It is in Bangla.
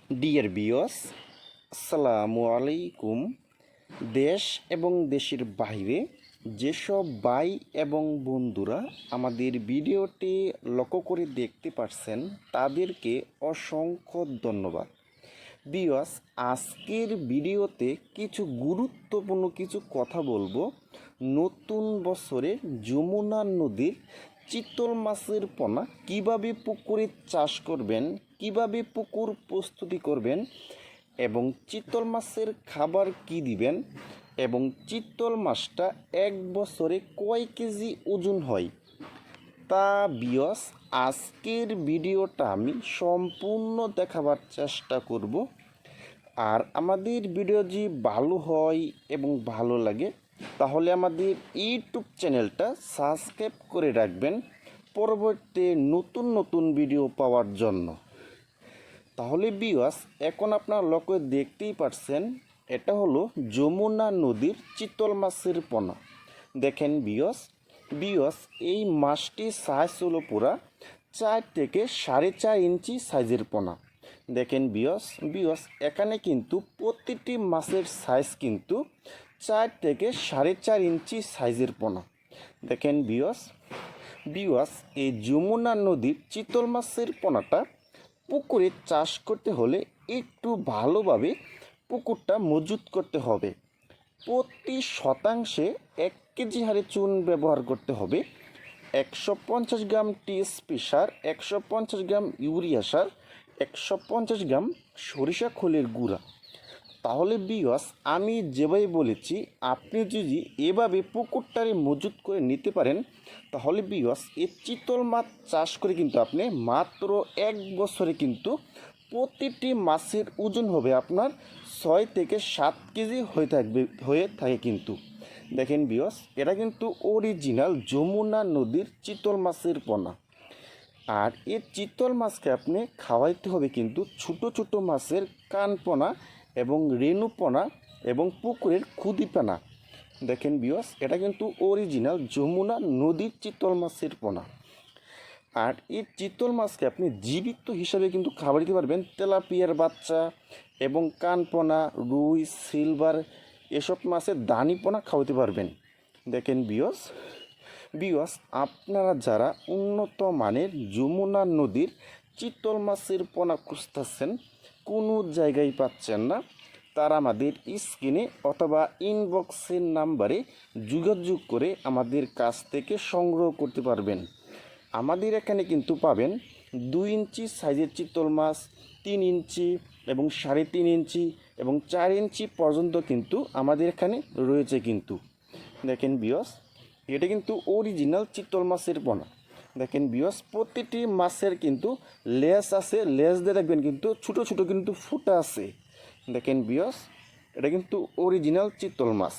ডিয়ার ভিউয়ার্স, আসসালামু আলাইকুম। দেশ এবং দেশের বাইরে যেসব ভাই এবং বন্ধুরা আমাদের ভিডিওটি লক্ষ্য করে দেখতে পারছেন তাদেরকে অসংখ্য ধন্যবাদ। ভিউয়ার্স, আজকের ভিডিওতে কিছু গুরুত্বপূর্ণ কিছু কথা বলবো। নতুন বছরে যমুনা নদীর চিতল মাছের পোনা কিভাবে পুকুরে চাষ করবেন, কিভাবে পুকুর প্রস্তুতি করবেন এবং চিতল মাছের খাবার কি দিবেন এবং চিতল মাছটা এক বছরে কয় কেজি ওজন হয় তা ভিউয়ার্স আজকের ভিডিওটা আমি সম্পূর্ণ দেখাবার চেষ্টা করব। আর আমাদের ভিডিও যদি ভালো হয় এবং ভালো লাগে তাহলে আমাদের ইউটিউব চ্যানেলটা সাবস্ক্রাইব করে রাখবেন পরবর্তী নতুন নতুন ভিডিও পাওয়ার জন্য। তাহলে ভিউয়ার্স এখন আপনারা লক্ষ্য দেখতেই পাচ্ছেন, এটা হলো যমুনা নদীর চিতল মাছের পোনা। দেখেন ভিউয়ার্স এই মাছটির সাইজ হলো পুরা 4 থেকে 4.5 ইঞ্চি সাইজের পোনা। দেখেন ভিউয়ার্স এখানে কিন্তু প্রতিটি মাছের সাইজ কিন্তু 4 থেকে 4.5 ইঞ্চি সাইজের পোনা। দেখেন ভিউয়ার্স এই যমুনা নদীর চিতল মাছের পোনাটা পুকুরে চাষ করতে হলে একটু ভালোভাবে পুকুরটা মজুত করতে হবে। প্রতি শতাংশে 1 কেজি হারে চুন ব্যবহার করতে হবে, 150 গ্রাম টিএসপি সার, 150 গ্রাম ইউরিয়া সার, 150 গ্রাম সরিষা খোলের গুঁড়া। তাহলে ভিউয়ার্স আমি যেভাবে বলেছি আপনি যদি এভাবে পুকুরটারে মজুত করে নিতে পারেন তাহলে ভিউয়ার্স এই চিতল মাছ চাষ করে কিন্তু আপনি মাত্র 1 বছরে কিন্তু প্রতিটি মাছের ওজন হবে আপনার 6 থেকে 7 কেজি হয়ে থাকে কিন্তু। দেখেন ভিউয়ার্স এটা কিন্তু অরিজিনাল যমুনা নদীর চিতল মাছের পোনা। আর এই চিতল মাছকে আপনি খাওয়াইতে হবে কিন্তু ছোটো ছোটো মাছের কানপোনা এবং রেণুপোনা এবং পুকুরের খুদিপোনা। দেখেন ভিউয়ার্স এটা কিন্তু অরিজিনাল যমুনা নদীর চিতল মাছের পোনা। আর এই চিতল মাছকে আপনি জীবিত হিসাবে কিন্তু খাবার দিতে পারবেন তেলাপিয়ার বাচ্চা এবং কানপোনা, রুই, সিলভার এসব মাছের দানিপোনা খাওয়াতে পারবেন। দেখেন ভিউয়ার্স আপনারা যারা উন্নত মানের যমুনা নদীর চিতল মাছের পোনা খুঁজতেছেন কোনো জায়গায় পাচ্ছেন না, তারা আমাদের স্ক্রিনে অথবা ইনবক্সের নাম্বারে যোগাযোগ করে আমাদের কাছ থেকে সংগ্রহ করতে পারবেন। আমাদের এখানে কিন্তু পাবেন 2 ইঞ্চি সাইজের চিতল মাছ, 3 ইঞ্চি এবং 3.5 ইঞ্চি এবং 4 ইঞ্চি পর্যন্ত কিন্তু আমাদের এখানে রয়েছে কিন্তু। দেখেন ভিউয়ার্স এটা কিন্তু অরিজিনাল চিতল মাছের পোনা। দেখেন ভিউয়ার্স প্রতিটি মাছের কিন্তু লেজ আছে, লেজ দিয়ে দেখবেন কিন্তু ছোটো ছোটো কিন্তু ফুটা আছে। দেখেন ভিউয়ার্স এটা কিন্তু অরিজিনাল চিতল মাছ।